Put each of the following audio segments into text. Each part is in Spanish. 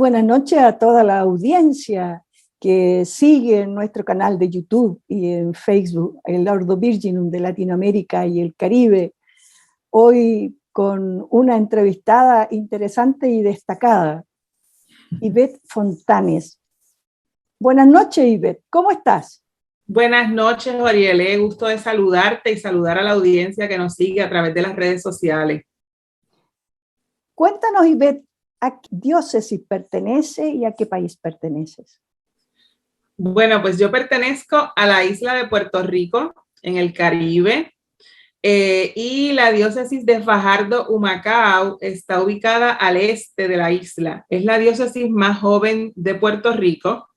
buenas noches a toda la audiencia que sigue en nuestro canal de YouTube y en Facebook, el Ordo Virginum de Latinoamérica y el Caribe. Hoy con una entrevistada interesante y destacada, Ivette Fontanes. Buenas noches, Ivette, ¿cómo estás? Buenas noches, Orielé, gusto de saludarte y saludar a la audiencia que nos sigue a través de las redes sociales. Cuéntanos, Ivette, ¿a qué diócesis pertenece y a qué país perteneces? Bueno, pues yo pertenezco a la isla de Puerto Rico, en el Caribe, y la diócesis de Fajardo-Humacao está ubicada al este de la isla. Es la diócesis más joven de Puerto Rico.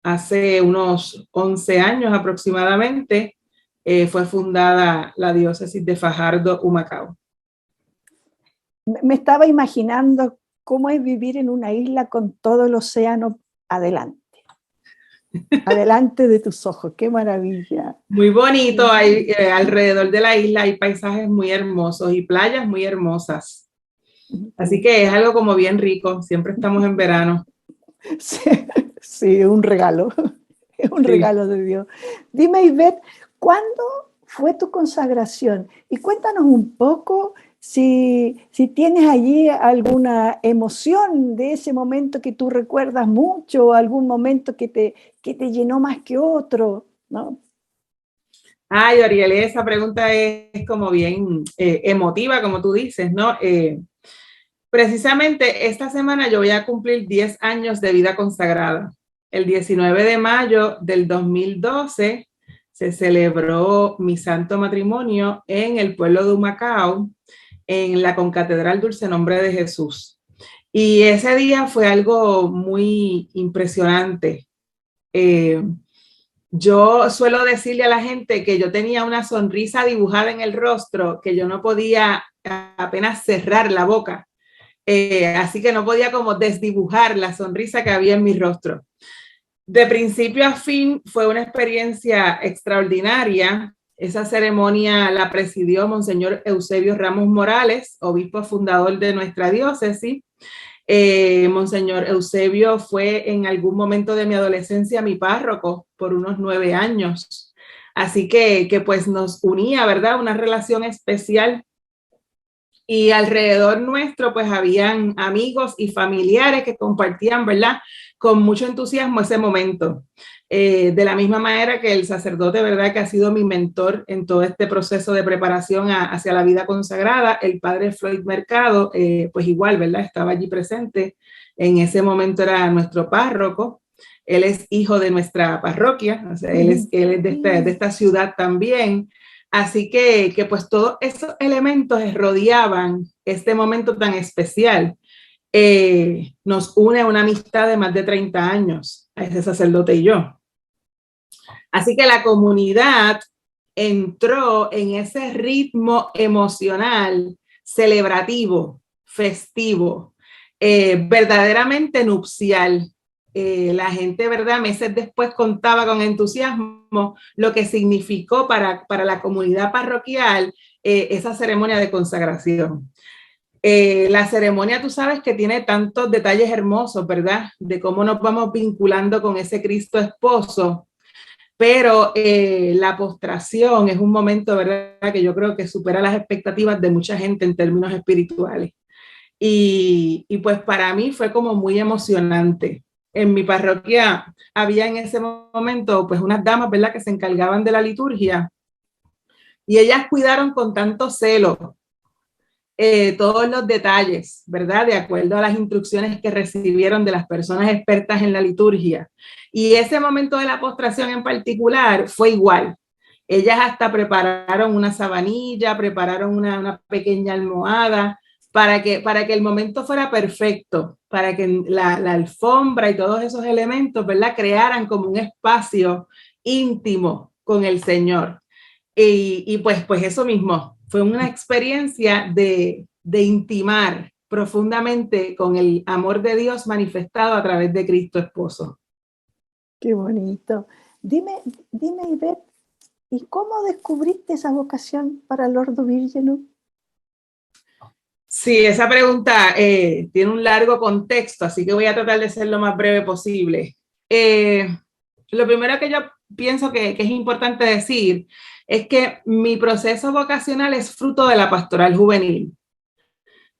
Hace unos 11 años aproximadamente fue fundada la diócesis de Fajardo-Humacao. Me estaba imaginando cómo es vivir en una isla con todo el océano adelante. Adelante de tus ojos, qué maravilla. Muy bonito, hay, alrededor de la isla hay paisajes muy hermosos y playas muy hermosas. Así que es algo como bien rico, siempre estamos en verano. Sí, sí, un regalo, es un regalo de Dios. Dime, Ivette, ¿cuándo fue tu consagración? Y cuéntanos un poco si tienes allí alguna emoción de ese momento que tú recuerdas mucho, o algún momento que te llenó más que otro, ¿no? Ay, Ariel, esa pregunta es como bien emotiva, como tú dices, ¿no? Precisamente esta semana yo voy a cumplir 10 años de vida consagrada. El 19 de mayo del 2012 se celebró mi santo matrimonio en el pueblo de Humacao, en la Concatedral Dulce Nombre de Jesús. Y ese día fue algo muy impresionante. Yo suelo decirle a la gente que yo tenía una sonrisa dibujada en el rostro, que yo no podía apenas cerrar la boca. Así que no podía como desdibujar la sonrisa que había en mi rostro. De principio a fin fue una experiencia extraordinaria. Esa ceremonia la presidió Monseñor Eusebio Ramos Morales, obispo fundador de nuestra diócesis. Monseñor Eusebio fue en algún momento de mi adolescencia mi párroco por unos 9 años. Así que pues nos unía, ¿verdad? Una relación especial. Y alrededor nuestro pues habían amigos y familiares que compartían, ¿verdad? Con mucho entusiasmo ese momento. De la misma manera que el sacerdote, ¿verdad? Que ha sido mi mentor en todo este proceso de preparación hacia la vida consagrada, el padre Floyd Mercado, pues igual, ¿verdad? Estaba allí presente. En ese momento era nuestro párroco. Él es hijo de nuestra parroquia, o sea, él es de esta ciudad también. Así que pues todos esos elementos rodeaban este momento tan especial. Nos une una amistad de más de 30 años, a ese sacerdote y yo. Así que la comunidad entró en ese ritmo emocional, celebrativo, festivo, verdaderamente nupcial. La gente, ¿verdad? Meses después contaba con entusiasmo lo que significó para la comunidad parroquial esa ceremonia de consagración. La ceremonia, tú sabes que tiene tantos detalles hermosos, ¿verdad? De cómo nos vamos vinculando con ese Cristo esposo, pero la postración es un momento, ¿verdad? Que yo creo que supera las expectativas de mucha gente en términos espirituales. Y pues para mí fue como muy emocionante. En mi parroquia había en ese momento pues unas damas, ¿verdad? Que se encargaban de la liturgia y ellas cuidaron con tanto celo todos los detalles, ¿verdad? De acuerdo a las instrucciones que recibieron de las personas expertas en la liturgia. Y ese momento de la postración en particular fue igual. Ellas hasta prepararon una sabanilla, prepararon una pequeña almohada para que el momento fuera perfecto, para que la alfombra y todos esos elementos, ¿verdad? Crearan como un espacio íntimo con el Señor. Y pues eso mismo, fue una experiencia de intimar profundamente con el amor de Dios manifestado a través de Cristo esposo. Qué bonito. Dime, Ivette, ¿y cómo descubriste esa vocación para el Ordo Virginum? Sí, esa pregunta tiene un largo contexto, así que voy a tratar de ser lo más breve posible. Lo primero que yo pienso que es importante decir es que mi proceso vocacional es fruto de la pastoral juvenil.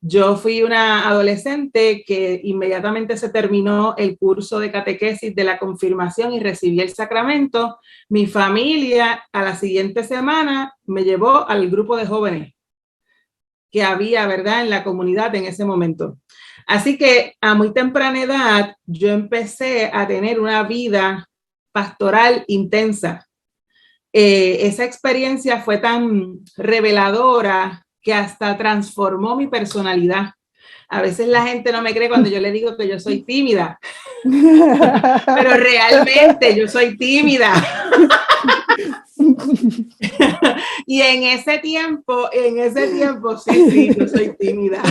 Yo fui una adolescente que inmediatamente se terminó el curso de catequesis de la confirmación y recibí el sacramento. Mi familia a la siguiente semana me llevó al grupo de jóvenes que había, ¿verdad?, en la comunidad en ese momento. Así que a muy temprana edad yo empecé a tener una vida pastoral intensa. Esa experiencia fue tan reveladora que hasta transformó mi personalidad. A veces la gente no me cree cuando yo le digo que yo soy tímida, pero realmente yo soy tímida. Y en ese tiempo, sí, yo soy tímida.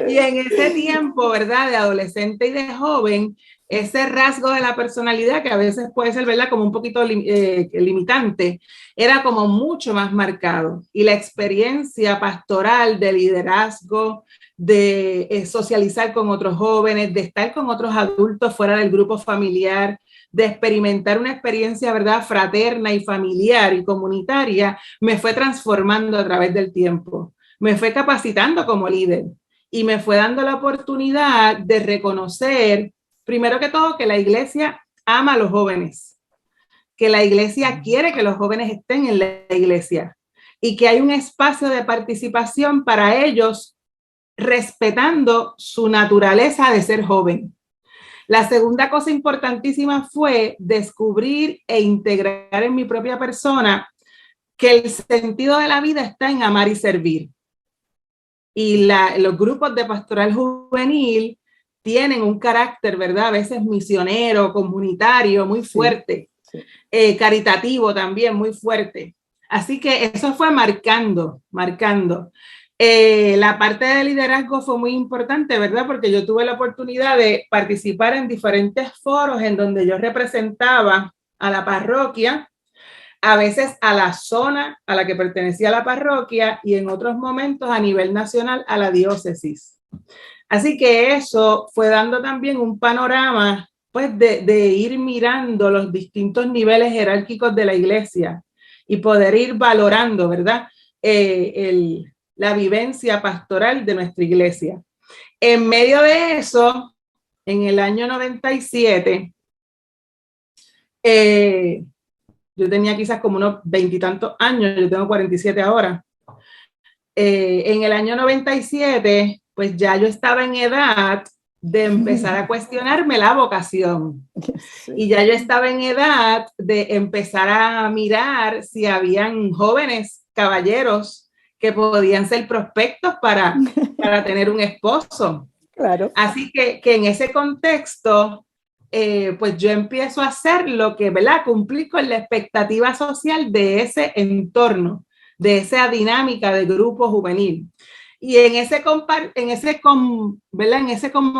Y en ese tiempo, ¿verdad?, de adolescente y de joven, ese rasgo de la personalidad, que a veces puede ser, ¿verdad?, como un poquito limitante, era como mucho más marcado. Y la experiencia pastoral de liderazgo, de socializar con otros jóvenes, de estar con otros adultos fuera del grupo familiar, de experimentar una experiencia, ¿verdad?, fraterna y familiar y comunitaria, me fue transformando a través del tiempo. Me fue capacitando como líder y me fue dando la oportunidad de reconocer, primero que todo, que la iglesia ama a los jóvenes, que la iglesia quiere que los jóvenes estén en la iglesia y que hay un espacio de participación para ellos respetando su naturaleza de ser joven. La segunda cosa importantísima fue descubrir e integrar en mi propia persona que el sentido de la vida está en amar y servir. Y los grupos de pastoral juvenil tienen un carácter, ¿verdad?, a veces misionero, comunitario, muy fuerte, sí, sí. Caritativo también, muy fuerte. Así que eso fue marcando. La parte de liderazgo fue muy importante, ¿verdad?, porque yo tuve la oportunidad de participar en diferentes foros en donde yo representaba a la parroquia, a veces a la zona a la que pertenecía la parroquia y en otros momentos a nivel nacional a la diócesis. Así que eso fue dando también un panorama, pues, de ir mirando los distintos niveles jerárquicos de la iglesia y poder ir valorando, ¿verdad?, la vivencia pastoral de nuestra iglesia. En medio de eso, en el año 97, yo tenía quizás como unos 20 y tantos años, yo tengo 47 ahora. En el año 97, pues ya yo estaba en edad de empezar a cuestionarme la vocación. Sí. Y ya yo estaba en edad de empezar a mirar si habían jóvenes caballeros que podían ser prospectos para tener un esposo. Claro. Así que en ese contexto, pues yo empiezo a hacer lo que, ¿verdad?, cumplir con la expectativa social de ese entorno, de esa dinámica de grupo juvenil. Y en ese como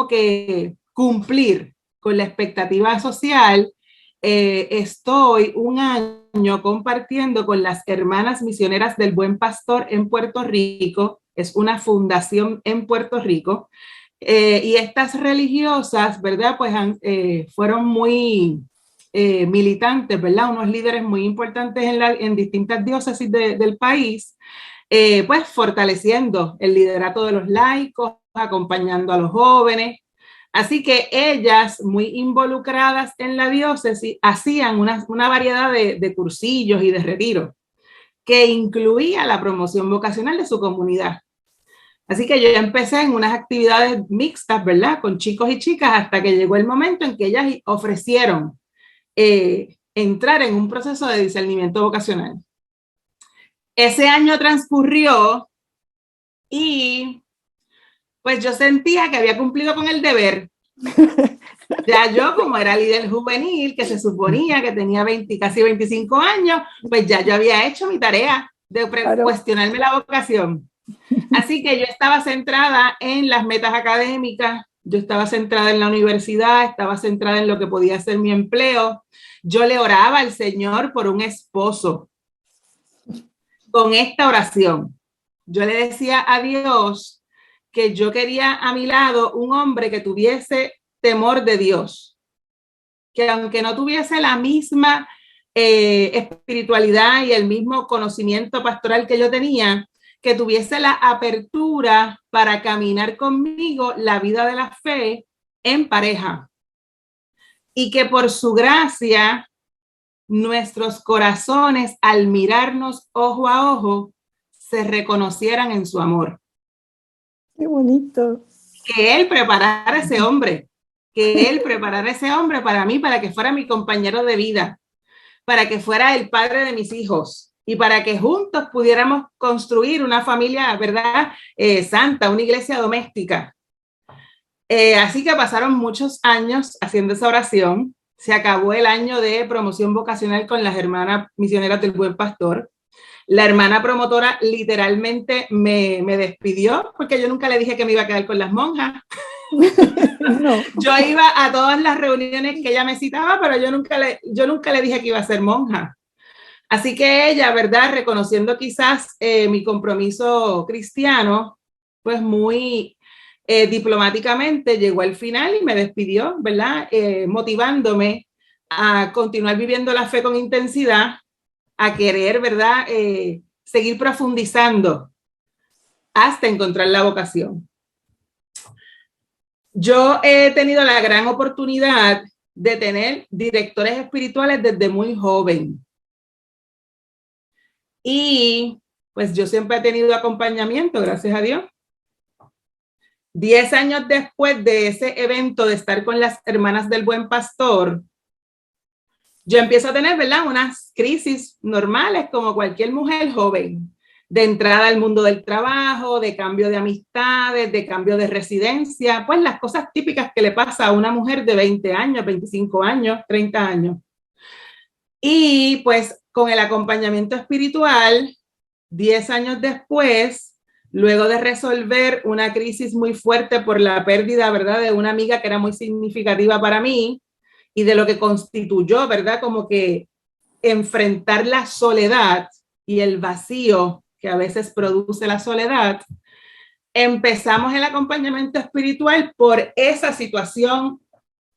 que cumplir con la expectativa social, estoy un año compartiendo con las Hermanas Misioneras del Buen Pastor en Puerto Rico. Es una fundación en Puerto Rico. Y estas religiosas, ¿verdad?, pues fueron muy militantes, ¿verdad?, unos líderes muy importantes en distintas diócesis del país, pues fortaleciendo el liderato de los laicos, acompañando a los jóvenes. Así que ellas, muy involucradas en la diócesis, hacían una variedad de cursillos y de retiros que incluía la promoción vocacional de su comunidad. Así que yo empecé en unas actividades mixtas, ¿verdad?, con chicos y chicas, hasta que llegó el momento en que ellas ofrecieron entrar en un proceso de discernimiento vocacional. Ese año transcurrió y pues yo sentía que había cumplido con el deber. Ya yo, como era líder juvenil, que se suponía que tenía casi 25 años, pues ya yo había hecho mi tarea de cuestionarme la vocación. Así que yo estaba centrada en las metas académicas, yo estaba centrada en la universidad, estaba centrada en lo que podía ser mi empleo. Yo le oraba al Señor por un esposo con esta oración: yo le decía a Dios que yo quería a mi lado un hombre que tuviese temor de Dios, que aunque no tuviese la misma espiritualidad y el mismo conocimiento pastoral que yo tenía, que tuviese la apertura para caminar conmigo la vida de la fe en pareja. Y que por su gracia, nuestros corazones, al mirarnos ojo a ojo, se reconocieran en su amor. Qué bonito. Que Él preparara ese hombre, que Él preparara ese hombre para mí, para que fuera mi compañero de vida, para que fuera el padre de mis hijos y para que juntos pudiéramos construir una familia, ¿verdad? Santa, una iglesia doméstica. Así que pasaron muchos años haciendo esa oración. Se acabó el año de promoción vocacional con las hermanas misioneras del Buen Pastor. La hermana promotora literalmente me despidió porque yo nunca le dije que me iba a quedar con las monjas. No. Yo iba a todas las reuniones que ella me citaba, pero yo nunca le dije que iba a ser monja. Así que ella, ¿verdad? Reconociendo quizás mi compromiso cristiano, pues muy diplomáticamente llegó al final y me despidió, ¿verdad? Motivándome a continuar viviendo la fe con intensidad, a querer, ¿verdad? Seguir profundizando hasta encontrar la vocación. Yo he tenido la gran oportunidad de tener directores espirituales desde muy joven. Y pues yo siempre he tenido acompañamiento, gracias a Dios. 10 años después de ese evento de estar con las hermanas del Buen Pastor, yo empiezo a tener, ¿verdad?, unas crisis normales como cualquier mujer joven, de entrada al mundo del trabajo, de cambio de amistades, de cambio de residencia, pues las cosas típicas que le pasa a una mujer de 20 años, 25 años, 30 años. Y pues con el acompañamiento espiritual, 10 años después, luego de resolver una crisis muy fuerte por la pérdida, ¿verdad?, de una amiga que era muy significativa para mí y de lo que constituyó, ¿verdad?, como que enfrentar la soledad y el vacío que a veces produce la soledad, empezamos el acompañamiento espiritual por esa situación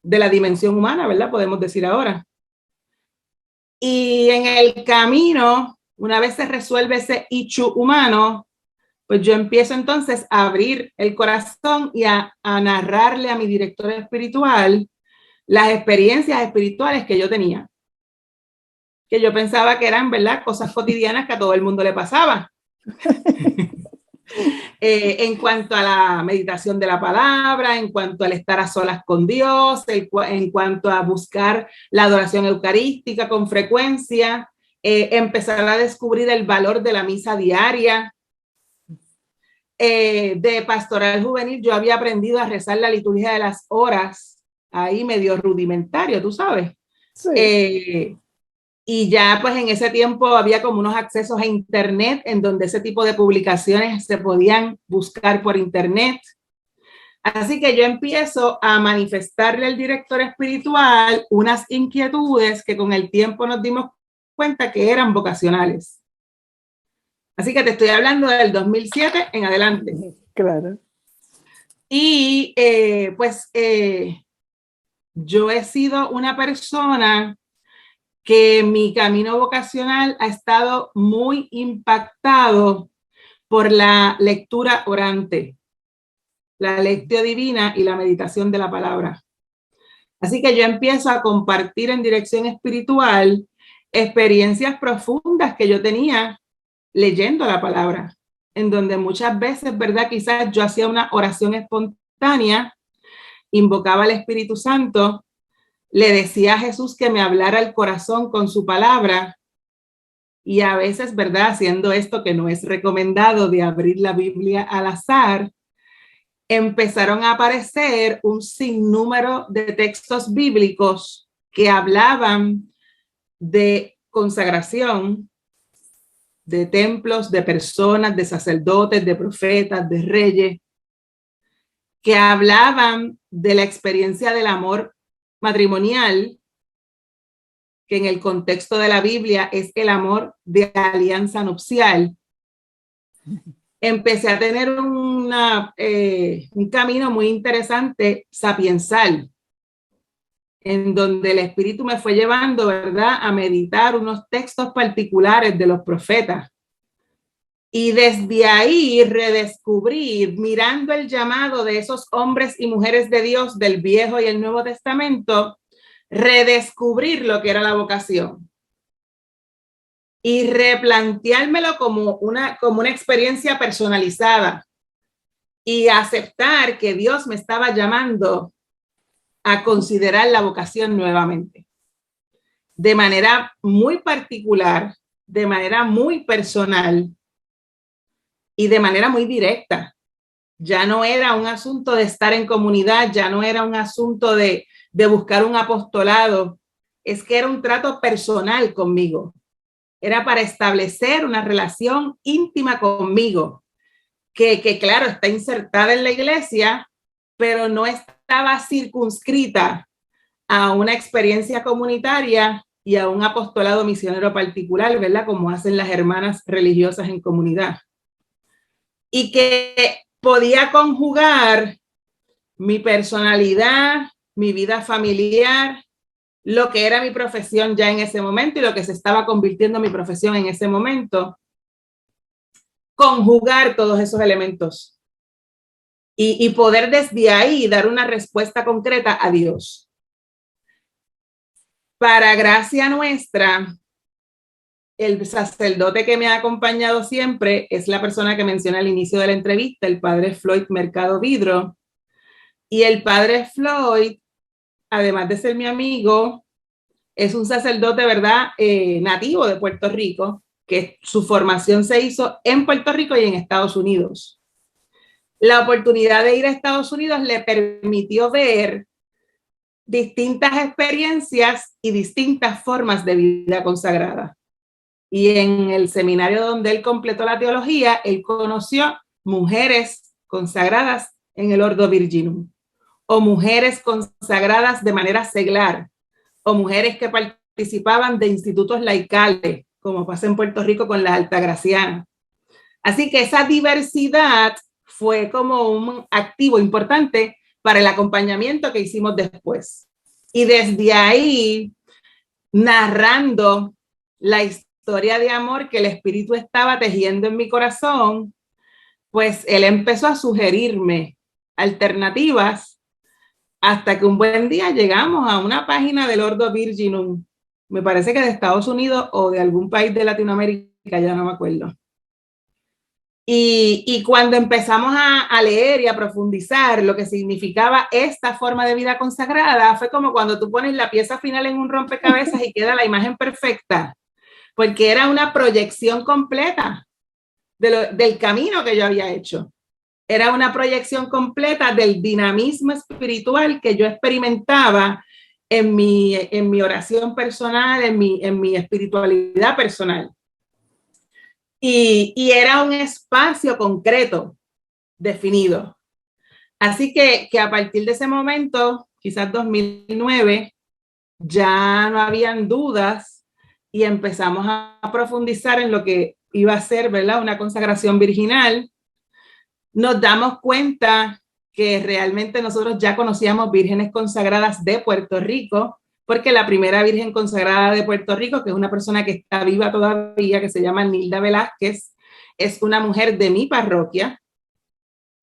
de la dimensión humana, ¿verdad?, podemos decir ahora. Y en el camino, una vez se resuelve ese issue humano, pues yo empiezo entonces a abrir el corazón y a narrarle a mi director espiritual las experiencias espirituales que yo tenía, que yo pensaba que eran, ¿verdad?, cosas cotidianas que a todo el mundo le pasaba. En cuanto a la meditación de la palabra, en cuanto al estar a solas con Dios, en cuanto a buscar la adoración eucarística con frecuencia, empezar a descubrir el valor de la misa diaria. De pastoral juvenil yo había aprendido a rezar la liturgia de las horas, ahí medio rudimentario, tú sabes. Sí. Y ya pues en ese tiempo había como unos accesos a internet en donde ese tipo de publicaciones se podían buscar por internet. Así que yo empiezo a manifestarle al director espiritual unas inquietudes que con el tiempo nos dimos cuenta que eran vocacionales. Así que te estoy hablando del 2007 en adelante. Claro. Y yo he sido una persona que mi camino vocacional ha estado muy impactado por la lectura orante, la lectio divina y la meditación de la palabra. Así que yo empiezo a compartir en dirección espiritual experiencias profundas que yo tenía leyendo la palabra, en donde muchas veces, ¿verdad?, quizás yo hacía una oración espontánea, invocaba al Espíritu Santo, le decía a Jesús que me hablara el corazón con su palabra y a veces, ¿verdad?, haciendo esto que no es recomendado de abrir la Biblia al azar, empezaron a aparecer un sinnúmero de textos bíblicos que hablaban de consagración, de templos, de personas, de sacerdotes, de profetas, de reyes, que hablaban de la experiencia del amor matrimonial, que en el contexto de la Biblia es el amor de alianza nupcial. empecé a tener un camino muy interesante sapiensal, en donde el Espíritu me fue llevando, ¿verdad?, a meditar unos textos particulares de los profetas. Y desde ahí redescubrir, mirando el llamado de esos hombres y mujeres de Dios del Viejo y el Nuevo Testamento, redescubrir lo que era la vocación y replanteármelo como una experiencia personalizada y aceptar que Dios me estaba llamando a considerar la vocación nuevamente, de manera muy particular, de manera muy personal y de manera muy directa. Ya no era un asunto de estar en comunidad, ya no era un asunto de buscar un apostolado, es que era un trato personal conmigo. Era para establecer una relación íntima conmigo, que claro, está insertada en la iglesia, pero no estaba circunscrita a una experiencia comunitaria y a un apostolado misionero particular, ¿verdad? Como hacen las hermanas religiosas en comunidad. Y que podía conjugar mi personalidad, mi vida familiar, lo que era mi profesión ya en ese momento y lo que se estaba convirtiendo en mi profesión en ese momento, conjugar todos esos elementos y poder desde ahí dar una respuesta concreta a Dios. Para gracia nuestra, el sacerdote que me ha acompañado siempre es la persona que mencioné al inicio de la entrevista, el padre Floyd Mercado Vidro. Y el padre Floyd, además de ser mi amigo, es un sacerdote, ¿verdad?, nativo de Puerto Rico, que su formación se hizo en Puerto Rico y en Estados Unidos. La oportunidad de ir a Estados Unidos le permitió ver distintas experiencias y distintas formas de vida consagrada. Y en el seminario donde él completó la teología, él conoció mujeres consagradas en el Ordo Virginum, o mujeres consagradas de manera seglar, o mujeres que participaban de institutos laicales, como pasa en Puerto Rico con las altagracianas. Así que esa diversidad fue como un activo importante para el acompañamiento que hicimos después. Y desde ahí, narrando la historia de amor que el Espíritu estaba tejiendo en mi corazón, pues él empezó a sugerirme alternativas hasta que un buen día llegamos a una página del Ordo Virginum, me parece que de Estados Unidos o de algún país de Latinoamérica, ya no me acuerdo. Y cuando empezamos a leer y a profundizar lo que significaba esta forma de vida consagrada, fue como cuando tú pones la pieza final en un rompecabezas y queda la imagen perfecta, porque era una proyección completa del camino que yo había hecho. Era una proyección completa del dinamismo espiritual que yo experimentaba en mi oración personal, en mi espiritualidad personal. Y era un espacio concreto, definido. Así que a partir de ese momento, quizás 2009, ya no habían dudas y empezamos a profundizar en lo que iba a ser, ¿verdad?, una consagración virginal. Nos damos cuenta que realmente nosotros ya conocíamos vírgenes consagradas de Puerto Rico, porque la primera virgen consagrada de Puerto Rico, que es una persona que está viva todavía, que se llama Nilda Velázquez, es una mujer de mi parroquia,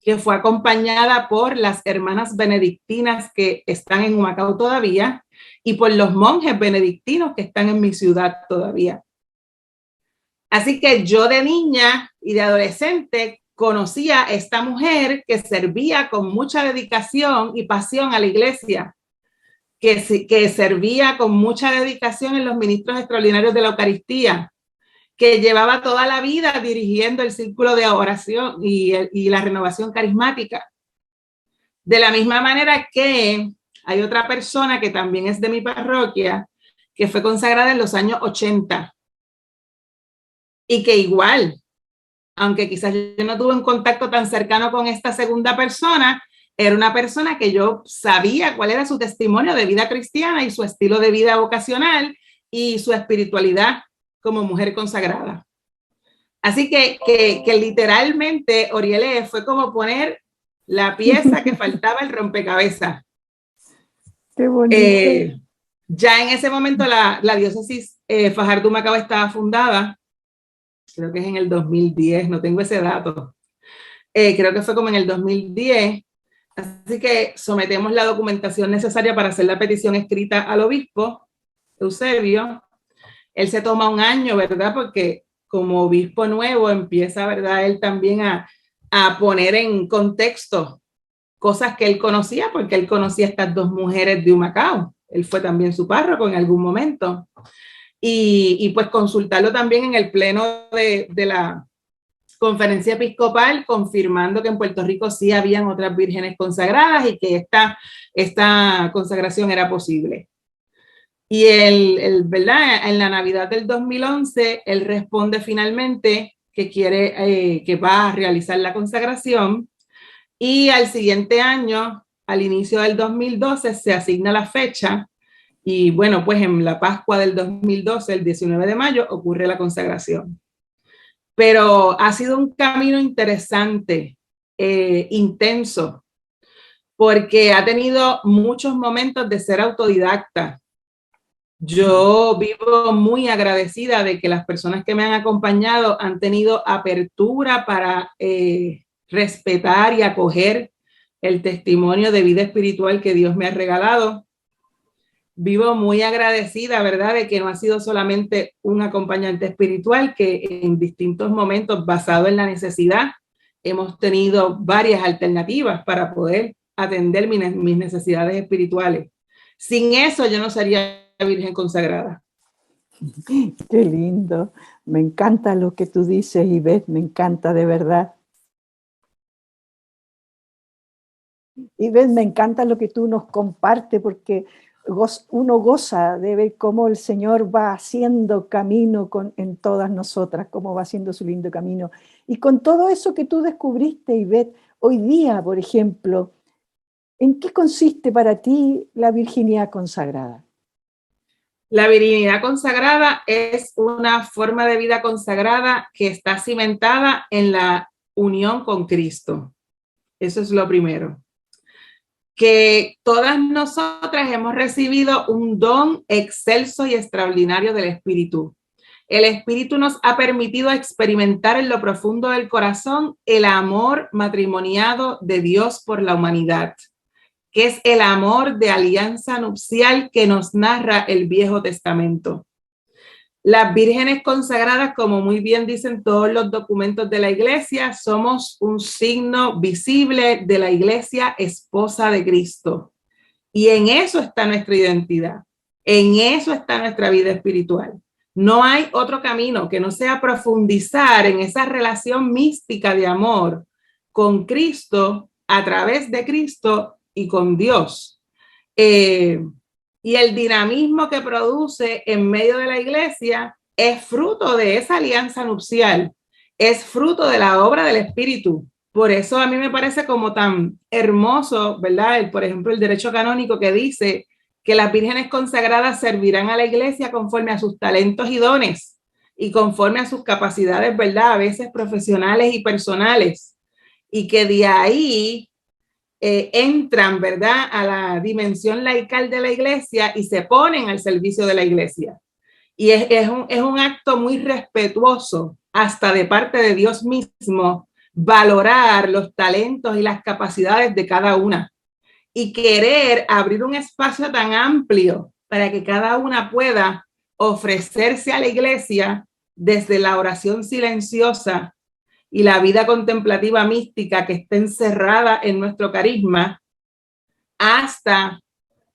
que fue acompañada por las hermanas benedictinas que están en Humacao todavía y por los monjes benedictinos que están en mi ciudad todavía. Así que yo de niña y de adolescente conocía a esta mujer que servía con mucha dedicación y pasión a la iglesia, que servía con mucha dedicación en los ministros extraordinarios de la Eucaristía, que llevaba toda la vida dirigiendo el círculo de oración y la renovación carismática. De la misma manera que hay otra persona que también es de mi parroquia, que fue consagrada en los años 80 y que igual, aunque quizás yo no tuve un contacto tan cercano con esta segunda persona, era una persona que yo sabía cuál era su testimonio de vida cristiana y su estilo de vida vocacional y su espiritualidad como mujer consagrada. Así que literalmente, Oriele, fue como poner la pieza que faltaba el rompecabezas. Qué bonito. Ya en ese momento la diócesis Fajardo-Humacao estaba fundada, creo que es en el 2010, no tengo ese dato. Creo que fue como en el 2010. Así que sometemos la documentación necesaria para hacer la petición escrita al obispo, Eusebio. Él se toma un año, ¿verdad? Porque como obispo nuevo empieza, ¿verdad? Él también a poner en contexto cosas que él conocía, porque él conocía a estas dos mujeres de Humacao. Él fue también su párroco en algún momento. Y pues consultarlo también en el pleno de la conferencia episcopal, confirmando que en Puerto Rico sí habían otras vírgenes consagradas y que esta consagración era posible. Y ¿verdad? En la Navidad del 2011, él responde finalmente que que va a realizar la consagración, y al siguiente año, al inicio del 2012, se asigna la fecha, y bueno, pues en la Pascua del 2012, el 19 de mayo, ocurre la consagración. Pero ha sido un camino interesante, intenso, porque ha tenido muchos momentos de ser autodidacta. Yo vivo muy agradecida de que las personas que me han acompañado han tenido apertura para respetar y acoger el testimonio de vida espiritual que Dios me ha regalado. Vivo muy agradecida, ¿verdad?, de que no ha sido solamente un acompañante espiritual, que en distintos momentos, basado en la necesidad, hemos tenido varias alternativas para poder atender mis necesidades espirituales. Sin eso yo no sería virgen consagrada. Qué lindo. Me encanta lo que tú dices, Ivette, me encanta de verdad. Ivette, me encanta lo que tú nos compartes, porque uno goza de ver cómo el Señor va haciendo camino en todas nosotras, cómo va haciendo su lindo camino. Y con todo eso que tú descubriste, Ivette, hoy día, por ejemplo, ¿en qué consiste para ti la virginidad consagrada? La virginidad consagrada es una forma de vida consagrada que está cimentada en la unión con Cristo. Eso es lo primero. Que todas nosotras hemos recibido un don excelso y extraordinario del Espíritu. El Espíritu nos ha permitido experimentar en lo profundo del corazón el amor matrimoniado de Dios por la humanidad, que es el amor de alianza nupcial que nos narra el Viejo Testamento. Las vírgenes consagradas, como muy bien dicen todos los documentos de la Iglesia, somos un signo visible de la Iglesia esposa de Cristo. Y en eso está nuestra identidad, en eso está nuestra vida espiritual. No hay otro camino que no sea profundizar en esa relación mística de amor con Cristo, a través de Cristo y con Dios. Y el dinamismo que produce en medio de la iglesia es fruto de esa alianza nupcial, es fruto de la obra del Espíritu. Por eso a mí me parece como tan hermoso, ¿verdad? Por ejemplo, el derecho canónico que dice que las vírgenes consagradas servirán a la iglesia conforme a sus talentos y dones y conforme a sus capacidades, ¿verdad?, a veces profesionales y personales. Y que de ahí entran, ¿verdad?, a la dimensión laical de la iglesia y se ponen al servicio de la iglesia. Y es un acto muy respetuoso, hasta de parte de Dios mismo, valorar los talentos y las capacidades de cada una y querer abrir un espacio tan amplio para que cada una pueda ofrecerse a la iglesia desde la oración silenciosa y la vida contemplativa mística que está encerrada en nuestro carisma, hasta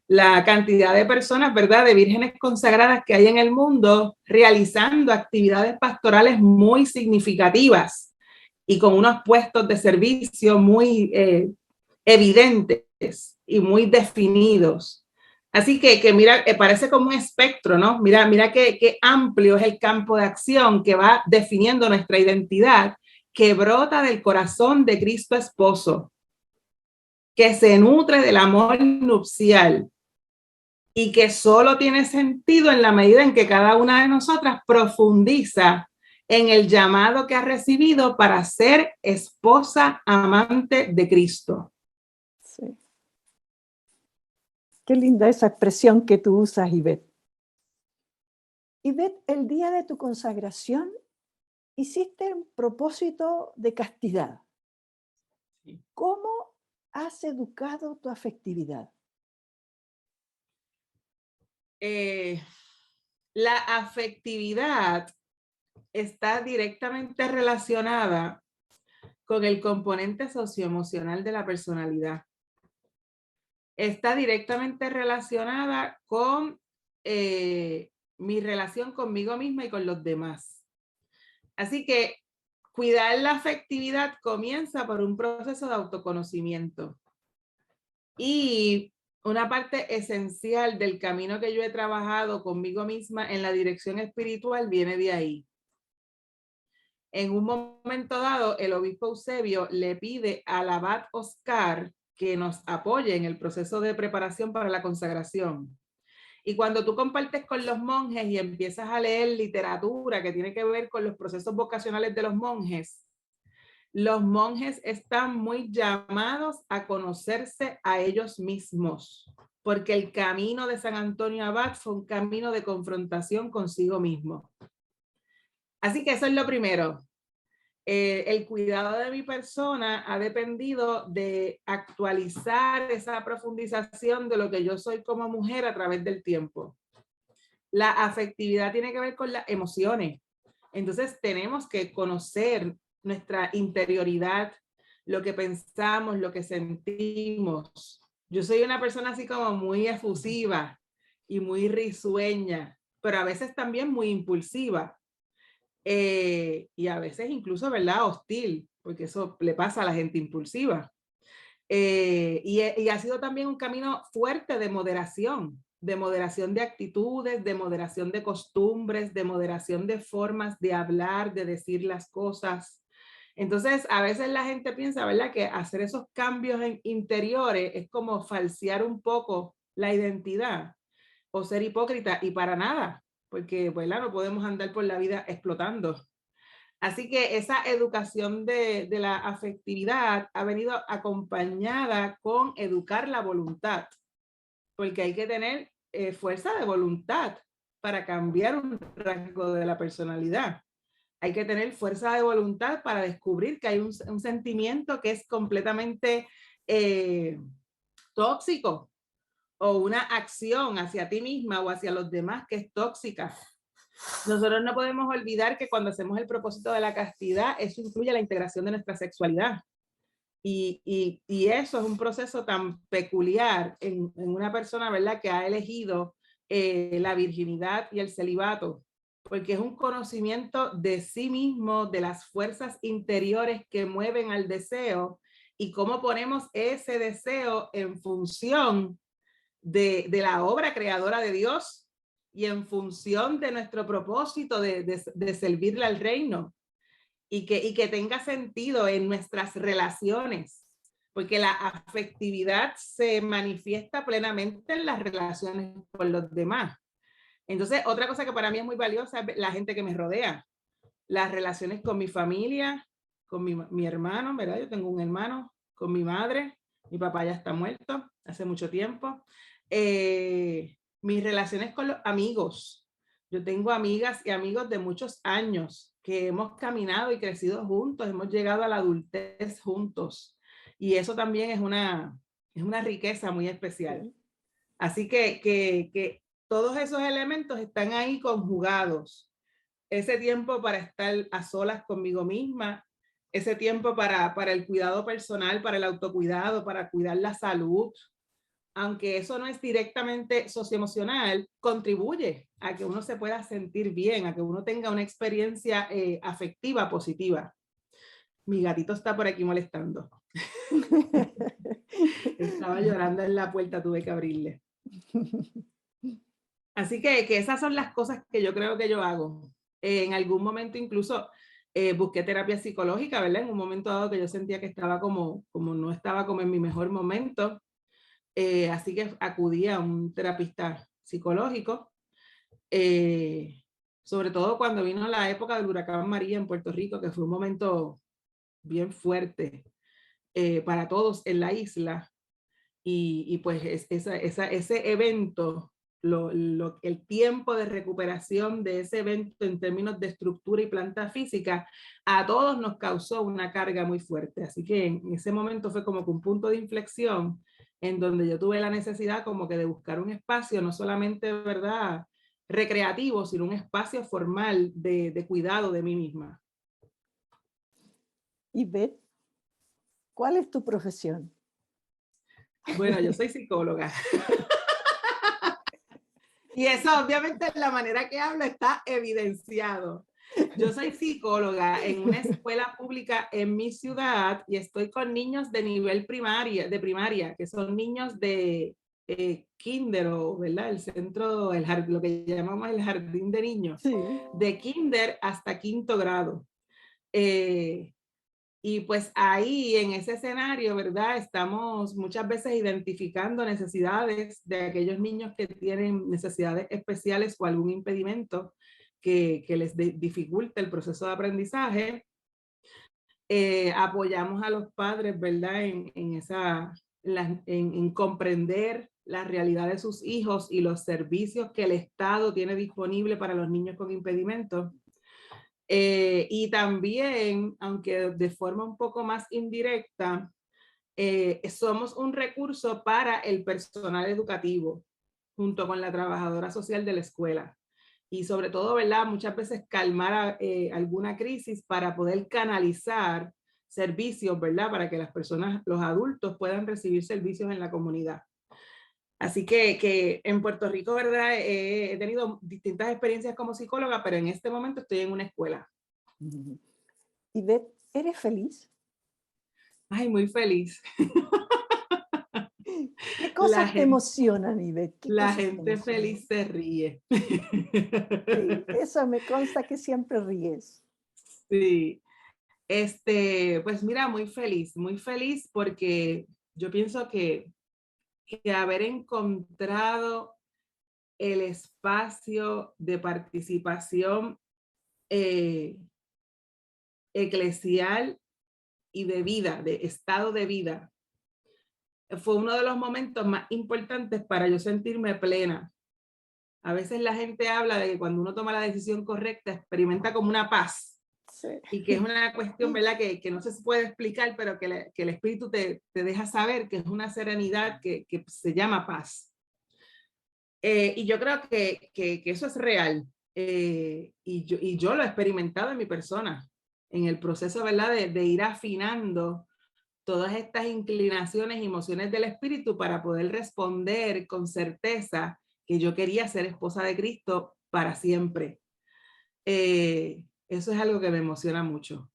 la cantidad de personas, ¿verdad?, de vírgenes consagradas que hay en el mundo realizando actividades pastorales muy significativas y con unos puestos de servicio muy evidentes y muy definidos. Así que mira, parece como un espectro, ¿no? Mira qué amplio es el campo de acción que va definiendo nuestra identidad, que brota del corazón de Cristo esposo, que se nutre del amor nupcial y que solo tiene sentido en la medida en que cada una de nosotras profundiza en el llamado que ha recibido para ser esposa amante de Cristo. Sí. Qué linda esa expresión que tú usas, Ivette. Ivette, el día de tu consagración hiciste un propósito de castidad. ¿Cómo has educado tu afectividad? La afectividad está directamente relacionada con el componente socioemocional de la personalidad. Está directamente relacionada con mi relación conmigo misma y con los demás. Así que cuidar la afectividad comienza por un proceso de autoconocimiento. Y una parte esencial del camino que yo he trabajado conmigo misma en la dirección espiritual viene de ahí. En un momento dado, el obispo Eusebio le pide al abad Oscar que nos apoye en el proceso de preparación para la consagración. Y cuando tú compartes con los monjes y empiezas a leer literatura que tiene que ver con los procesos vocacionales de los monjes están muy llamados a conocerse a ellos mismos, porque el camino de San Antonio Abad fue un camino de confrontación consigo mismo. Así que eso es lo primero. El cuidado de mi persona ha dependido de actualizar esa profundización de lo que yo soy como mujer a través del tiempo. La afectividad tiene que ver con las emociones. Entonces tenemos que conocer nuestra interioridad, lo que pensamos, lo que sentimos. Yo soy una persona así como muy efusiva y muy risueña, pero a veces también muy impulsiva. Y a veces incluso, ¿verdad? Hostil, porque eso le pasa a la gente impulsiva. Y ha sido también un camino fuerte de moderación de actitudes, de moderación de costumbres, de moderación de formas de hablar, de decir las cosas. Entonces, a veces la gente piensa, ¿verdad?, que hacer esos cambios interiores es como falsear un poco la identidad o ser hipócrita, y para nada, porque, ¿verdad?, no podemos andar por la vida explotando. Así que esa educación de la afectividad ha venido acompañada con educar la voluntad, porque hay que tener fuerza de voluntad para cambiar un rasgo de la personalidad. Hay que tener fuerza de voluntad para descubrir que hay un sentimiento que es completamente tóxico, o una acción hacia ti misma o hacia los demás que es tóxica. Nosotros no podemos olvidar que cuando hacemos el propósito de la castidad, eso incluye la integración de nuestra sexualidad. Y eso es un proceso tan peculiar en una persona, ¿verdad?, que ha elegido la virginidad y el celibato, porque es un conocimiento de sí mismo, de las fuerzas interiores que mueven al deseo y cómo ponemos ese deseo en función de la obra creadora de Dios y en función de nuestro propósito de servirle al reino, y que tenga sentido en nuestras relaciones, porque la afectividad se manifiesta plenamente en las relaciones con los demás. Entonces, otra cosa que para mí es muy valiosa es la gente que me rodea, las relaciones con mi familia, con mi hermano, ¿verdad? Yo tengo un hermano, con mi madre, mi papá ya está muerto hace mucho tiempo. Mis relaciones con los amigos. Yo tengo amigas y amigos de muchos años que hemos caminado y crecido juntos, hemos llegado a la adultez juntos. Y eso también es una riqueza muy especial. Así que todos esos elementos están ahí conjugados. Ese tiempo para estar a solas conmigo misma, ese tiempo para el cuidado personal, para el autocuidado, para cuidar la salud, aunque eso no es directamente socioemocional, contribuye a que uno se pueda sentir bien, a que uno tenga una experiencia afectiva positiva. Mi gatito está por aquí molestando. Estaba llorando en la puerta, tuve que abrirle. Así que esas son las cosas que yo creo que yo hago. En algún momento incluso busqué terapia psicológica, ¿verdad? En un momento dado que yo sentía que estaba como no estaba como en mi mejor momento. Así que acudí a un terapista psicológico. sobre todo cuando vino la época del huracán María en Puerto Rico, que fue un momento bien fuerte para todos en la isla. Y pues ese evento, el tiempo de recuperación de ese evento en términos de estructura y planta física, a todos nos causó una carga muy fuerte. Así que en ese momento fue como que un punto de inflexión en donde yo tuve la necesidad como que de buscar un espacio, no solamente, ¿verdad?, recreativo, sino un espacio formal de cuidado de mí misma. Ivette, ¿cuál es tu profesión? Bueno, yo soy psicóloga. Y eso obviamente en la manera que hablo está evidenciado. Yo soy psicóloga en una escuela pública en mi ciudad y estoy con niños de nivel de primaria, que son niños de kinder, o, ¿verdad? El centro, lo que llamamos el jardín de niños, Sí. de kinder hasta quinto grado. Y pues ahí en ese escenario, ¿verdad? Estamos muchas veces identificando necesidades de aquellos niños que tienen necesidades especiales o algún impedimento que les dificulte el proceso de aprendizaje. Apoyamos a los padres, ¿verdad? En comprender la realidad de sus hijos y los servicios que el Estado tiene disponible para los niños con impedimentos. Y también, aunque de forma un poco más indirecta, somos un recurso para el personal educativo, junto con la trabajadora social de la escuela. Y sobre todo, ¿verdad?, muchas veces calmar alguna crisis para poder canalizar servicios, ¿verdad?, para que las personas, los adultos puedan recibir servicios en la comunidad. Así que en Puerto Rico, ¿verdad?, he tenido distintas experiencias como psicóloga, pero en este momento estoy en una escuela. Ivette, ¿eres feliz? Ay, muy feliz. ¿Qué cosas te emocionan, Ivette? ¿Qué La cosas te gente emocionan? feliz se ríe. Sí, eso me consta que siempre ríes. Sí. Pues mira, muy feliz porque yo pienso que haber encontrado el espacio de participación eh, eclesial y de vida, de estado de vida, fue uno de los momentos más importantes para yo sentirme plena. A veces la gente habla de que cuando uno toma la decisión correcta experimenta como una paz Sí. y que es una cuestión, ¿verdad?, que no se puede explicar, pero que el espíritu te deja saber que es una serenidad que se llama paz. Y yo creo que eso es real. Y yo lo he experimentado en mi persona, en el proceso, ¿verdad?, de ir afinando todas estas inclinaciones y emociones del espíritu para poder responder con certeza que yo quería ser esposa de Cristo para siempre. Eso es algo que me emociona mucho.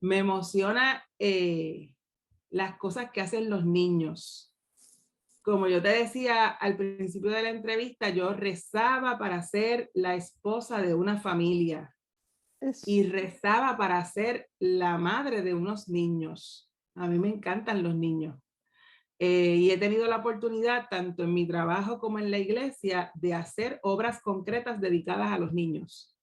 Me emociona las cosas que hacen los niños. Como yo te decía al principio de la entrevista, yo rezaba para ser la esposa de una familia y rezaba para ser la madre de unos niños. A mí me encantan los niños. Y he tenido la oportunidad, tanto en mi trabajo como en la iglesia, de hacer obras concretas dedicadas a los niños.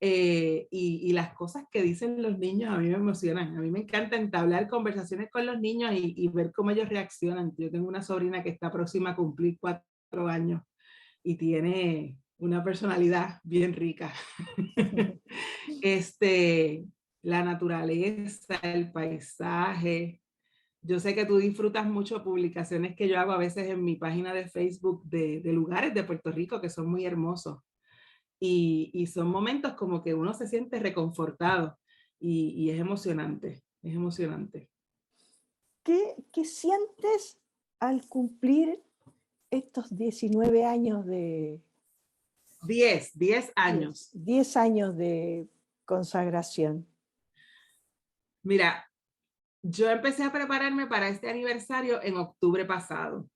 Y las cosas que dicen los niños a mí me emocionan. A mí me encanta entablar conversaciones con los niños y ver cómo ellos reaccionan. Yo tengo una sobrina que está próxima a cumplir 4 años y tiene una personalidad bien rica. La naturaleza, el paisaje. Yo sé que tú disfrutas mucho publicaciones que yo hago a veces en mi página de Facebook de lugares de Puerto Rico que son muy hermosos. Y son momentos como que uno se siente reconfortado y es emocionante, es emocionante. ¿Qué sientes al cumplir estos 19 años de... 10 años. 10 años de consagración? Mira, yo empecé a prepararme para este aniversario en octubre pasado.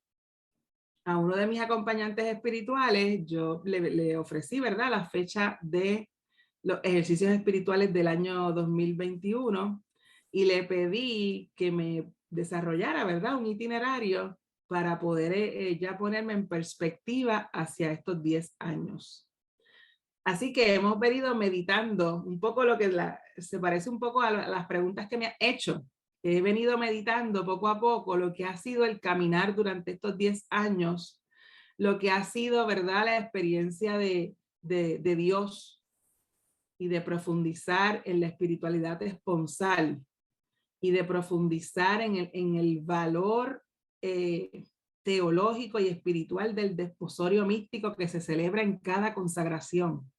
A uno de mis acompañantes espirituales, yo le ofrecí, ¿verdad?, la fecha de los ejercicios espirituales del año 2021 y le pedí que me desarrollara, ¿verdad?, un itinerario para poder ya ponerme en perspectiva hacia estos 10 años. Así que hemos venido meditando un poco lo que se parece un poco a las preguntas que me han hecho. He venido meditando poco a poco lo que ha sido el caminar durante estos 10 años, lo que ha sido, ¿verdad?, la experiencia de Dios y de profundizar en la espiritualidad esponsal y de profundizar en el valor teológico y espiritual del desposorio místico que se celebra en cada consagración,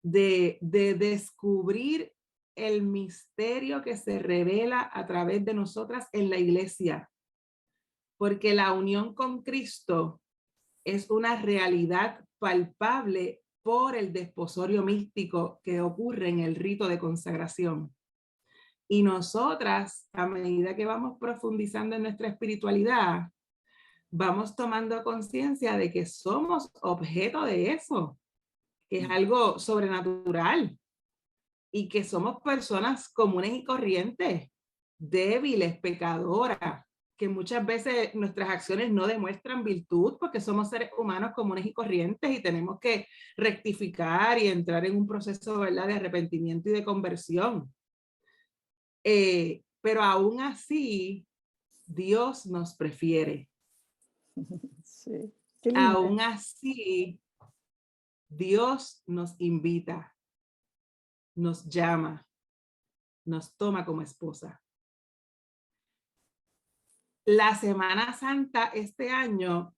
de descubrir el misterio que se revela a través de nosotras en la iglesia, porque la unión con Cristo es una realidad palpable por el desposorio místico que ocurre en el rito de consagración. Y nosotras, a medida que vamos profundizando en nuestra espiritualidad, vamos tomando conciencia de que somos objeto de eso, que es algo sobrenatural y que somos personas comunes y corrientes, débiles, pecadoras, que muchas veces nuestras acciones no demuestran virtud porque somos seres humanos comunes y corrientes y tenemos que rectificar y entrar en un proceso, ¿verdad?, de arrepentimiento y de conversión. Pero aún así, Dios nos prefiere. Sí, qué lindo. Aún así, Dios nos invita, nos llama, nos toma como esposa. La Semana Santa este año,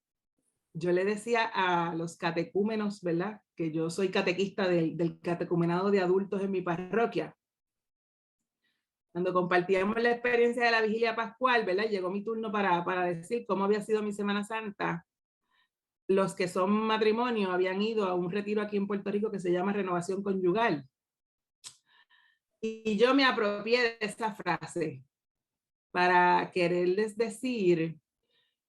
yo le decía a los catecúmenos, ¿verdad?, que yo soy catequista del catecumenado de adultos en mi parroquia. Cuando compartíamos la experiencia de la vigilia pascual, ¿verdad?, llegó mi turno para decir cómo había sido mi Semana Santa. Los que son matrimonio habían ido a un retiro aquí en Puerto Rico que se llama Renovación Conyugal. Y yo me apropié de esa frase para quererles decir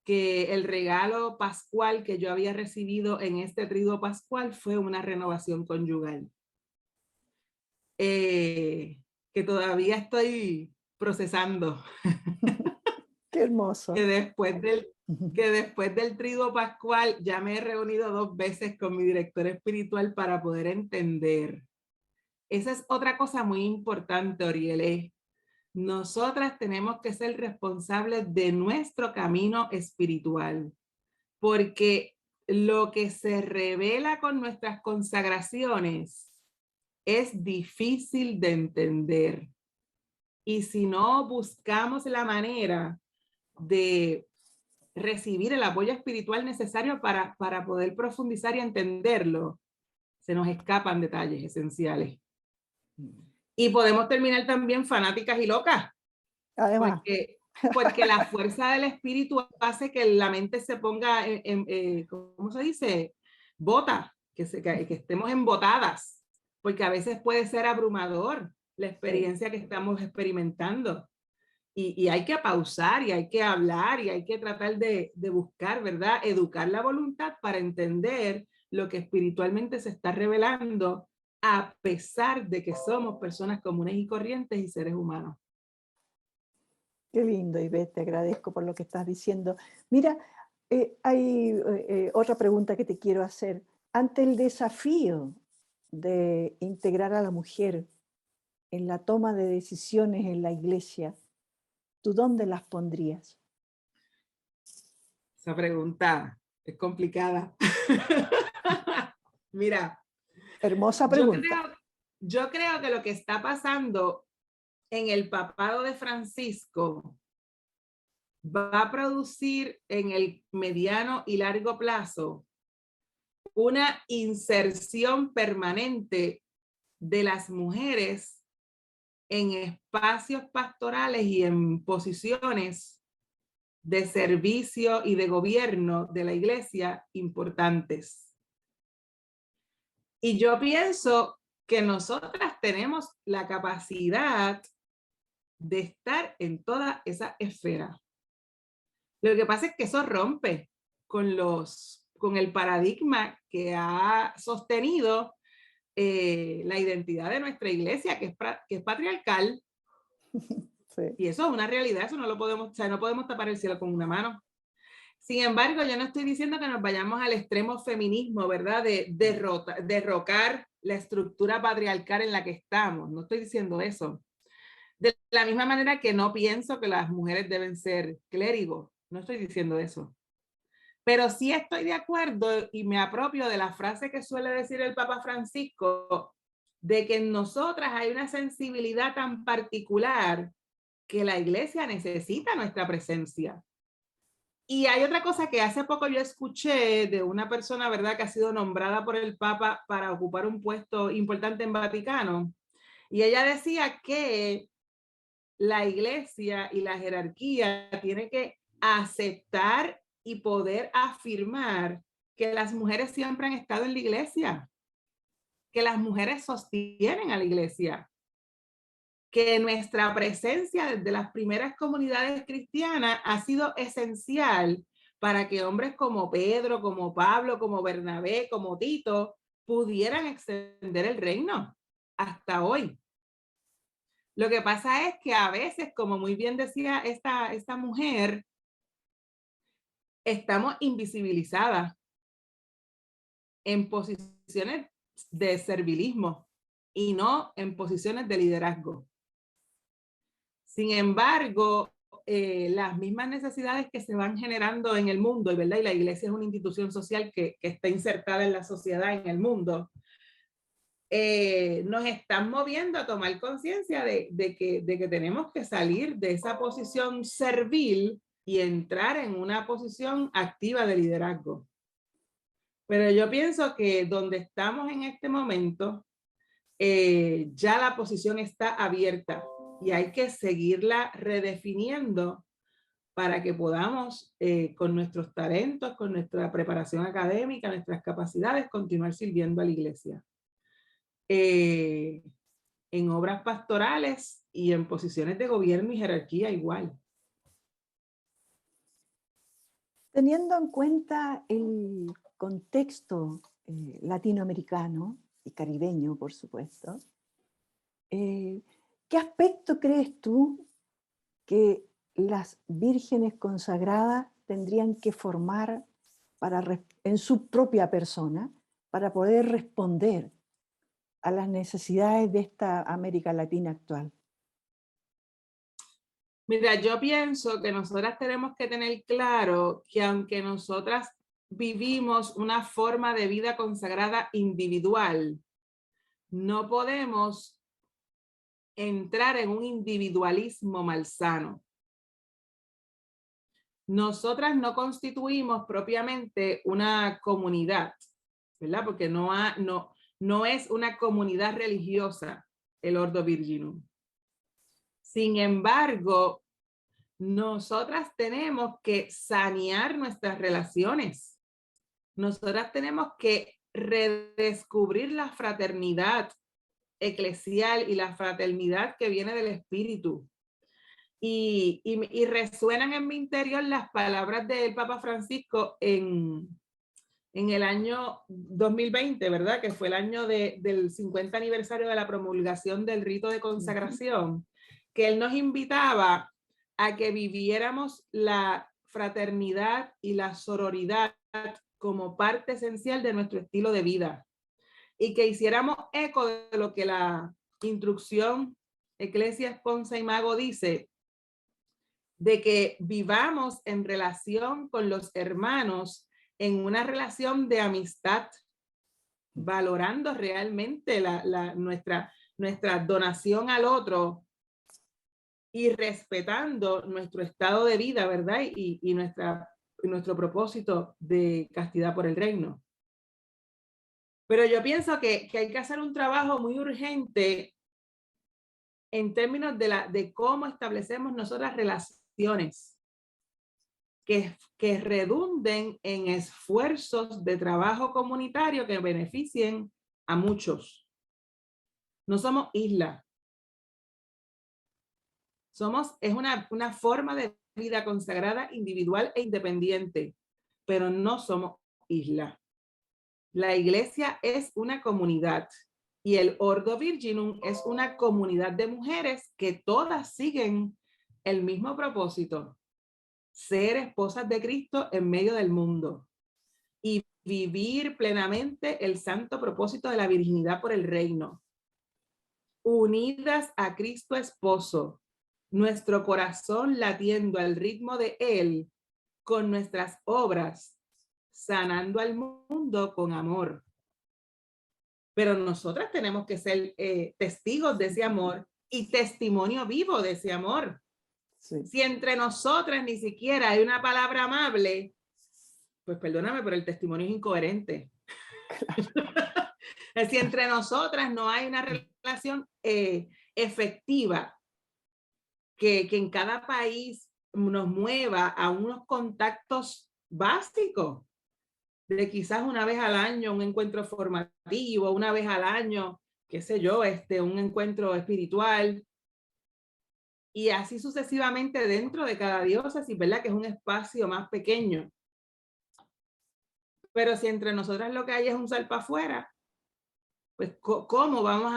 que el regalo pascual que yo había recibido en este triduo pascual fue una renovación conyugal. Que todavía estoy procesando. Qué hermoso. Que después del triduo pascual ya me he reunido 2 veces con mi director espiritual para poder entender. Esa es otra cosa muy importante, Orielé. Nosotras tenemos que ser responsables de nuestro camino espiritual, porque lo que se revela con nuestras consagraciones es difícil de entender. Y si no buscamos la manera de recibir el apoyo espiritual necesario para poder profundizar y entenderlo, se nos escapan detalles esenciales. Y podemos terminar también fanáticas y locas. Además. Porque la fuerza del espíritu hace que la mente se ponga, ¿cómo se dice? Bota, que estemos embotadas, porque a veces puede ser abrumador la experiencia que estamos experimentando. Y hay que pausar y hay que hablar y hay que tratar de buscar, ¿verdad?, educar la voluntad para entender lo que espiritualmente se está revelando, a pesar de que somos personas comunes y corrientes y seres humanos. Qué lindo, Ivette, te agradezco por lo que estás diciendo. Mira, hay otra pregunta que te quiero hacer. Ante el desafío de integrar a la mujer en la toma de decisiones en la iglesia, ¿tú dónde las pondrías? Esa pregunta es complicada. Mira, hermosa pregunta. Yo creo que lo que está pasando en el papado de Francisco va a producir en el mediano y largo plazo una inserción permanente de las mujeres en espacios pastorales y en posiciones de servicio y de gobierno de la iglesia importantes. Y yo pienso que nosotras tenemos la capacidad de estar en toda esa esfera. Lo que pasa es que eso rompe con el paradigma que ha sostenido la identidad de nuestra iglesia, que es patriarcal. Sí. Y eso es una realidad, eso no lo podemos, o sea, no podemos tapar el cielo con una mano. Sin embargo, yo no estoy diciendo que nos vayamos al extremo feminismo, ¿verdad? De derrocar la estructura patriarcal en la que estamos. No estoy diciendo eso. De la misma manera que no pienso que las mujeres deben ser clérigos. No estoy diciendo eso. Pero sí estoy de acuerdo y me apropio de la frase que suele decir el Papa Francisco, de que en nosotras hay una sensibilidad tan particular que la iglesia necesita nuestra presencia. Y hay otra cosa que hace poco yo escuché de una persona, ¿verdad?, que ha sido nombrada por el Papa para ocupar un puesto importante en Vaticano. Y ella decía que la iglesia y la jerarquía tiene que aceptar y poder afirmar que las mujeres siempre han estado en la iglesia, que las mujeres sostienen a la iglesia, que nuestra presencia desde las primeras comunidades cristianas ha sido esencial para que hombres como Pedro, como Pablo, como Bernabé, como Tito, pudieran extender el reino hasta hoy. Lo que pasa es que a veces, como muy bien decía esta mujer, estamos invisibilizadas en posiciones de servilismo y no en posiciones de liderazgo. Sin embargo, las mismas necesidades que se van generando en el mundo, ¿verdad? Y la iglesia es una institución social que está insertada en la sociedad, en el mundo, nos están moviendo a tomar conciencia de que tenemos que salir de esa posición servil y entrar en una posición activa de liderazgo. Pero yo pienso que donde estamos en este momento, ya la posición está abierta y hay que seguirla redefiniendo para que podamos, con nuestros talentos, con nuestra preparación académica, nuestras capacidades, continuar sirviendo a la iglesia. En obras pastorales y en posiciones de gobierno y jerarquía igual. Teniendo en cuenta el contexto latinoamericano y caribeño, por supuesto, ¿qué aspecto crees tú que las vírgenes consagradas tendrían que formar en su propia persona para poder responder a las necesidades de esta América Latina actual? Mira, yo pienso que nosotras tenemos que tener claro que aunque nosotras vivimos una forma de vida consagrada individual, no podemos entrar en un individualismo malsano. Nosotras no constituimos propiamente una comunidad, ¿verdad? Porque no es una comunidad religiosa el Ordo Virginum. Sin embargo, nosotras tenemos que sanear nuestras relaciones. Nosotras tenemos que redescubrir la fraternidad eclesial y la fraternidad que viene del Espíritu. Y resuenan en mi interior las palabras del Papa Francisco en el año 2020, ¿verdad? Que fue el año del 50 aniversario de la promulgación del rito de consagración, que él nos invitaba a que viviéramos la fraternidad y la sororidad como parte esencial de nuestro estilo de vida y que hiciéramos eco de lo que la instrucción Ecclesia Sponsa Imago dice, de que vivamos en relación con los hermanos, en una relación de amistad, valorando realmente nuestra donación al otro y respetando nuestro estado de vida, ¿verdad? Y nuestro propósito de castidad por el reino. Pero yo pienso que hay que hacer un trabajo muy urgente en términos de cómo establecemos nosotras relaciones que redunden en esfuerzos de trabajo comunitario que beneficien a muchos. No somos isla. Es una forma de vida consagrada, individual e independiente, pero no somos isla. La iglesia es una comunidad y el Ordo Virginum es una comunidad de mujeres que todas siguen el mismo propósito, ser esposas de Cristo en medio del mundo y vivir plenamente el santo propósito de la virginidad por el reino, unidas a Cristo esposo, nuestro corazón latiendo al ritmo de Él, con nuestras obras, sanando al mundo con amor. Pero nosotras tenemos que ser testigos de ese amor y testimonio vivo de ese amor. Sí. Si entre nosotras ni siquiera hay una palabra amable, pues perdóname, pero el testimonio es incoherente. Claro. Si entre nosotras no hay una relación efectiva que en cada país nos mueva a unos contactos básicos, de quizás una vez al año un encuentro formativo, una vez al año, qué sé yo, un encuentro espiritual, y así sucesivamente dentro de cada diócesis, ¿verdad? Que es un espacio más pequeño. Pero si entre nosotras lo que hay es un sal para afuera, pues ¿cómo vamos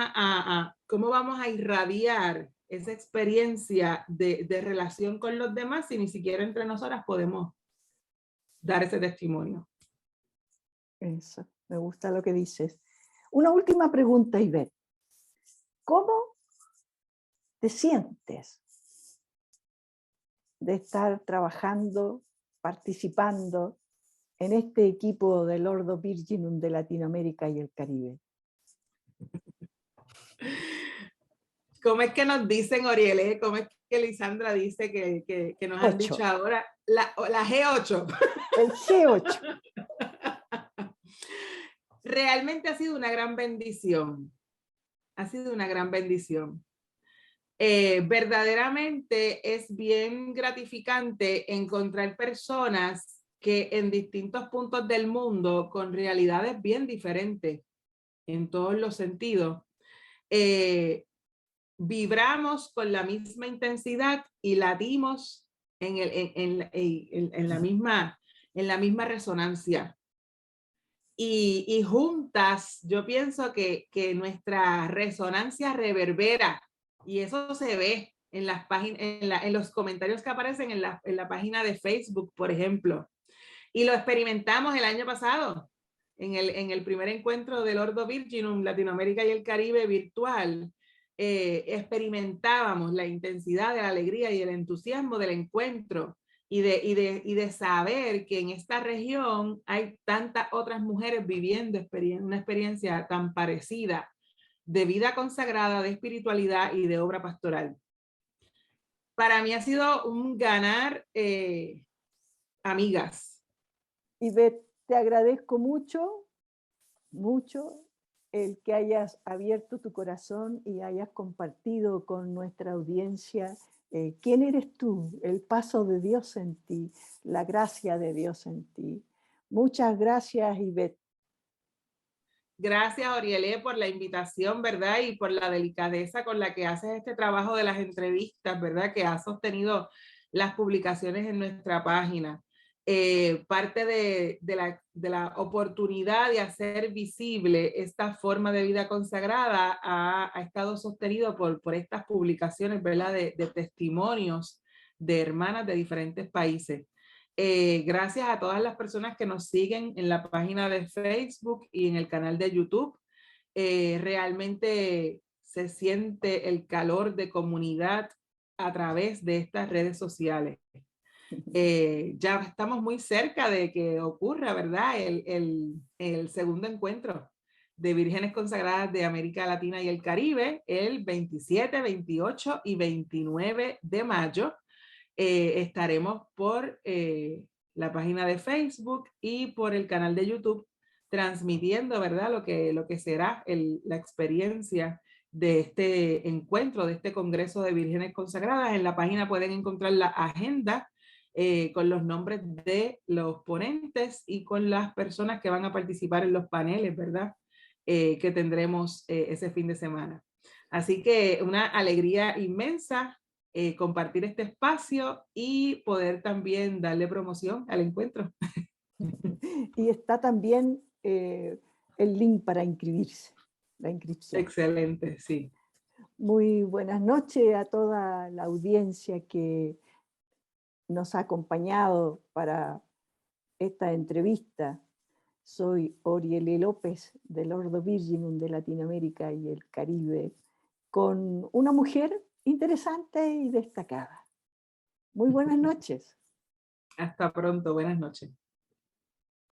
a irradiar esa experiencia de relación con los demás si ni siquiera entre nosotras podemos dar ese testimonio? Eso, me gusta lo que dices. Una última pregunta, Ivette. ¿Cómo te sientes de estar trabajando, participando en este equipo del Ordo Virginum de Latinoamérica y el Caribe? ¿Cómo es que nos dicen, Orielé? ¿Cómo es que Lisandra dice que nos han dicho ahora? La G8. El G8. Realmente ha sido una gran bendición. Ha sido una gran bendición. Verdaderamente es bien gratificante encontrar personas que en distintos puntos del mundo, con realidades bien diferentes en todos los sentidos, vibramos con la misma intensidad y latimos en la misma resonancia. Y juntas, yo pienso que nuestra resonancia reverbera, y eso se ve en las páginas, en los comentarios que aparecen en la página de Facebook, por ejemplo. Y lo experimentamos el año pasado, en el primer encuentro del Ordo Virginum Latinoamérica y el Caribe virtual. Experimentábamos la intensidad de la alegría y el entusiasmo del encuentro y de saber que en esta región hay tantas otras mujeres viviendo una experiencia tan parecida de vida consagrada, de espiritualidad y de obra pastoral. Para mí ha sido un ganar amigas. Ivette, te agradezco mucho, mucho el que hayas abierto tu corazón y hayas compartido con nuestra audiencia quién eres tú, el paso de Dios en ti, la gracia de Dios en ti. Muchas gracias, Ivette. Gracias, Orielé, por la invitación, ¿verdad? Y por la delicadeza con la que haces este trabajo de las entrevistas, ¿verdad? Que has sostenido las publicaciones en nuestra página. Parte de la oportunidad de hacer visible esta forma de vida consagrada ha estado sostenido por estas publicaciones, ¿verdad? De testimonios de hermanas de diferentes países. Gracias a todas las personas que nos siguen en la página de Facebook y en el canal de YouTube. Realmente se siente el calor de comunidad a través de estas redes sociales. Ya estamos muy cerca de que ocurra, ¿verdad? El segundo encuentro de vírgenes consagradas de América Latina y el Caribe, el 27, 28 y 29 de mayo. Estaremos por la página de Facebook y por el canal de YouTube transmitiendo, ¿verdad? Lo que será la experiencia de este encuentro, de este Congreso de Vírgenes Consagradas. En la página pueden encontrar la agenda con los nombres de los ponentes y con las personas que van a participar en los paneles, ¿verdad? Que tendremos ese fin de semana. Así que una alegría inmensa compartir este espacio y poder también darle promoción al encuentro. Y está también el link para inscribirse, la inscripción. Excelente, sí. Muy buenas noches a toda la audiencia que nos ha acompañado para esta entrevista. Soy Oriele López del Ordo Virginum de Latinoamérica y el Caribe, con una mujer interesante y destacada. Muy buenas noches. Hasta pronto, buenas noches.